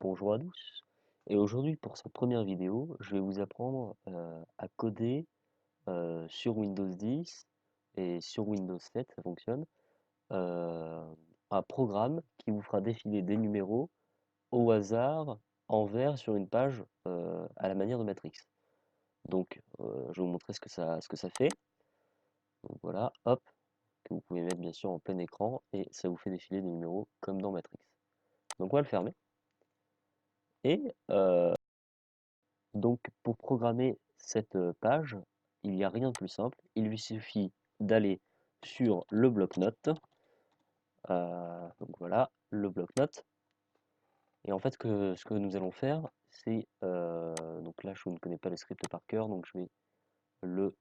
Bonjour à tous. Et aujourd'hui, pour cette première vidéo, je vais vous apprendre à coder sur Windows 10 et sur Windows 7, ça fonctionne, euh, un programme qui vous fera défiler des numéros au hasard en vert sur une page à la manière de Matrix. Donc, je vais vous montrer ce que ça fait. Donc voilà, hop, que vous pouvez mettre bien sûr en plein écran et ça vous fait défiler des numéros comme dans Matrix. Donc on va le fermer. Et donc, pour programmer cette page, il n'y a rien de plus simple. Il lui suffit d'aller sur le bloc-notes. Donc voilà, le bloc-notes. Et en fait, ce que nous allons faire, c'est... donc là, je ne connais pas le script par cœur, donc je vais le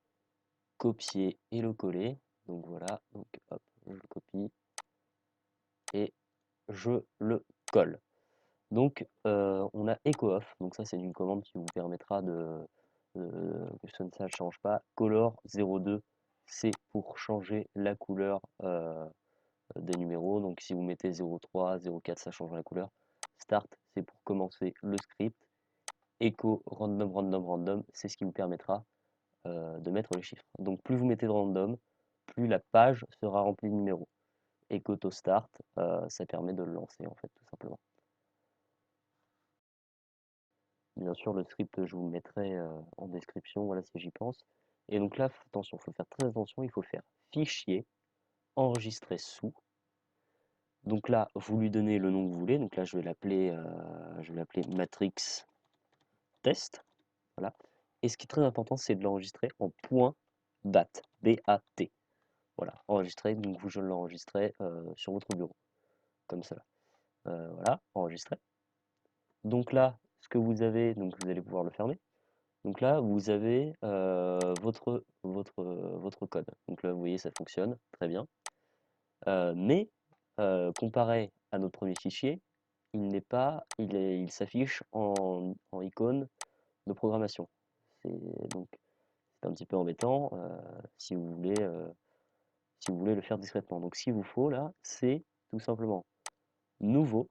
copier et le coller. Donc voilà, donc hop, je le copie et je le colle. Donc, on a echo off, donc ça c'est une commande qui vous permettra que ça ne change pas. Color 02, c'est pour changer la couleur des numéros. Donc si vous mettez 03, 04, ça changera la couleur. Start, c'est pour commencer le script. Echo random, random, random, c'est ce qui vous permettra de mettre les chiffres. Donc plus vous mettez de random, plus la page sera remplie de numéros. Echo to start, ça permet de le lancer en fait, tout simplement. Bien sûr, le script, je vous le mettrai en description, voilà si j'y pense. Et donc là, attention, il faut faire très attention, il faut faire fichier, enregistrer sous. Donc là, vous lui donnez le nom que vous voulez. Donc là, je vais l'appeler Matrix Test. Voilà. Et ce qui est très important, c'est de l'enregistrer en .bat, B-A-T. Voilà, enregistrer. Donc vous, je l'enregistrerai sur votre bureau, comme cela. Voilà, enregistrer. Donc là, ce que vous avez, donc vous allez pouvoir le fermer. Donc là, vous avez votre code. Donc là, vous voyez, ça fonctionne très bien. Mais comparé à notre premier fichier, il s'affiche en icône de programmation. Donc c'est un petit peu embêtant si vous voulez le faire discrètement. Donc ce qu'il vous faut là, c'est tout simplement nouveau.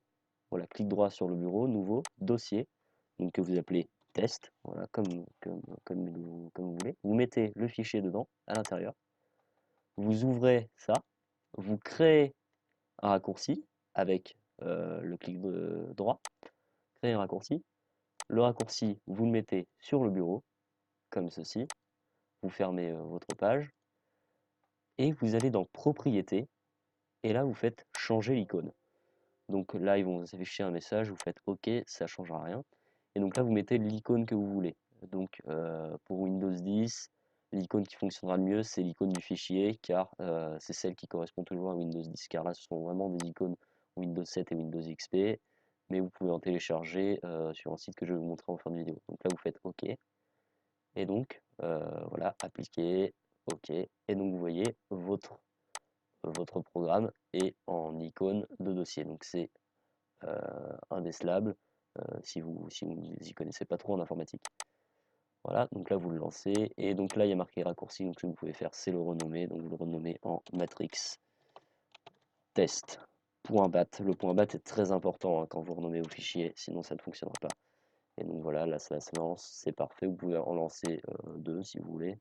Voilà, clic droit sur le bureau, nouveau, dossier, donc que vous appelez test, voilà, comme vous voulez. Vous mettez le fichier dedans, à l'intérieur. Vous ouvrez ça, vous créez un raccourci avec le clic droit, créer un raccourci. Le raccourci, vous le mettez sur le bureau, comme ceci. Vous fermez votre page et vous allez dans Propriétés et là vous faites changer l'icône. Donc là, ils vont vous afficher un message, vous faites OK, ça ne changera rien. Et donc là, vous mettez l'icône que vous voulez. Donc pour Windows 10, l'icône qui fonctionnera le mieux, c'est l'icône du fichier, car c'est celle qui correspond toujours à Windows 10, car là, ce sont vraiment des icônes Windows 7 et Windows XP, mais vous pouvez en télécharger sur un site que je vais vous montrer en fin de vidéo. Donc là, vous faites OK, et donc voilà, appliquer, OK, et donc vous voyez votre programme est en icône de dossier. Donc c'est indécelable si vous n'y connaissez pas trop en informatique. Voilà, donc là vous le lancez et donc là il y a marqué raccourci, donc ce que vous pouvez faire c'est le renommer, donc vous le renommez en matrix test.bat. Le point .bat est très important quand vous renommez vos fichiers, sinon ça ne fonctionnera pas. Et donc voilà, là ça se lance, c'est parfait, vous pouvez en lancer deux si vous voulez,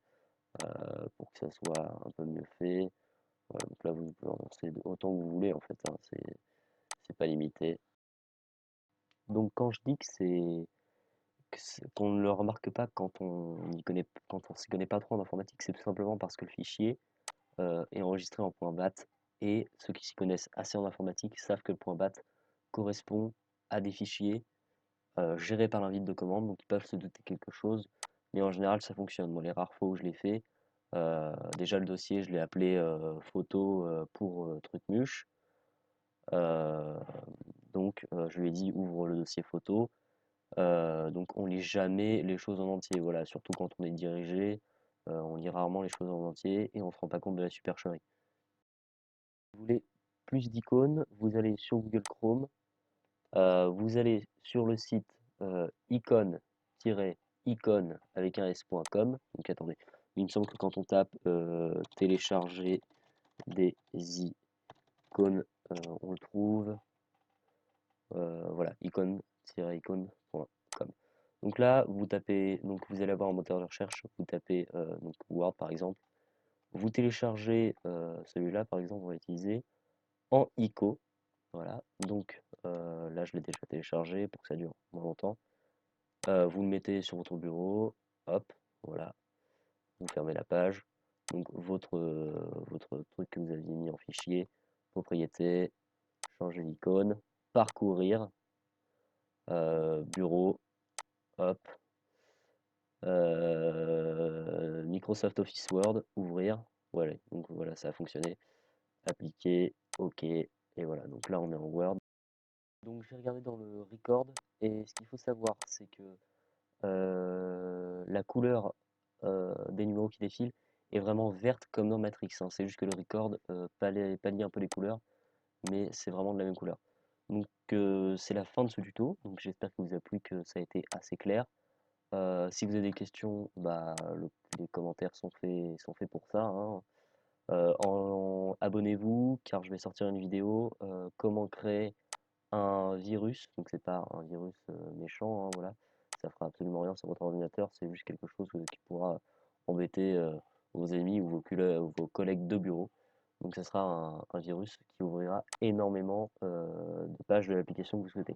pour que ça soit un peu mieux fait. Voilà, donc là vous pouvez en lancer autant que vous voulez en fait, hein, c'est pas limité. Donc quand je dis qu'on ne le remarque pas quand on s'y connaît pas trop en informatique, c'est tout simplement parce que le fichier est enregistré en .bat et ceux qui s'y connaissent assez en informatique savent que le .bat correspond à des fichiers gérés par l'invite de commande, donc ils peuvent se douter quelque chose, mais en général ça fonctionne. Moi, les rares fois où je l'ai fait, déjà le dossier je l'ai appelé photo pour trucmuche, euh, donc je lui ai dit ouvre le dossier photo. Donc on lit jamais les choses en entier, voilà, surtout quand on est dirigé, on lit rarement les choses en entier et on se rend pas compte de la supercherie. Si vous voulez plus d'icônes, vous allez sur Google Chrome, vous allez sur le site icône-icône avec un s.com. Donc attendez, il me semble que quand on tape télécharger des icônes, on le trouve. Voilà, icône word-icon.com. Donc là, vous tapez, donc vous allez avoir un moteur de recherche, vous tapez donc Word par exemple, vous téléchargez celui-là par exemple, on va utiliser en ICO, voilà, donc là je l'ai déjà téléchargé pour que ça dure moins longtemps. Vous le mettez sur votre bureau, hop, voilà, vous fermez la page, donc votre truc que vous aviez mis en fichier, propriété, changer l'icône, parcourir, bureau, hop, Microsoft Office Word, ouvrir, voilà, donc voilà, ça a fonctionné, appliquer, ok, et voilà, donc là on est en Word. Donc j'ai regardé dans le record, et ce qu'il faut savoir, c'est que la couleur des numéros qui défilent est vraiment verte comme dans Matrix, hein. C'est juste que le record pallie un peu les couleurs, mais c'est vraiment de la même couleur. Donc c'est la fin de ce tuto, donc j'espère qu'il vous a plu, que ça a été assez clair. Si vous avez des questions, bah, les commentaires sont faits pour ça, hein. Abonnez-vous, car je vais sortir une vidéo comment créer un virus. Donc c'est pas un virus méchant, hein, voilà. Ça fera absolument rien sur votre ordinateur, c'est juste quelque chose qui pourra embêter vos amis ou vos collègues de bureau. Donc ça sera un virus qui ouvrira énormément de pages de l'application que vous souhaitez.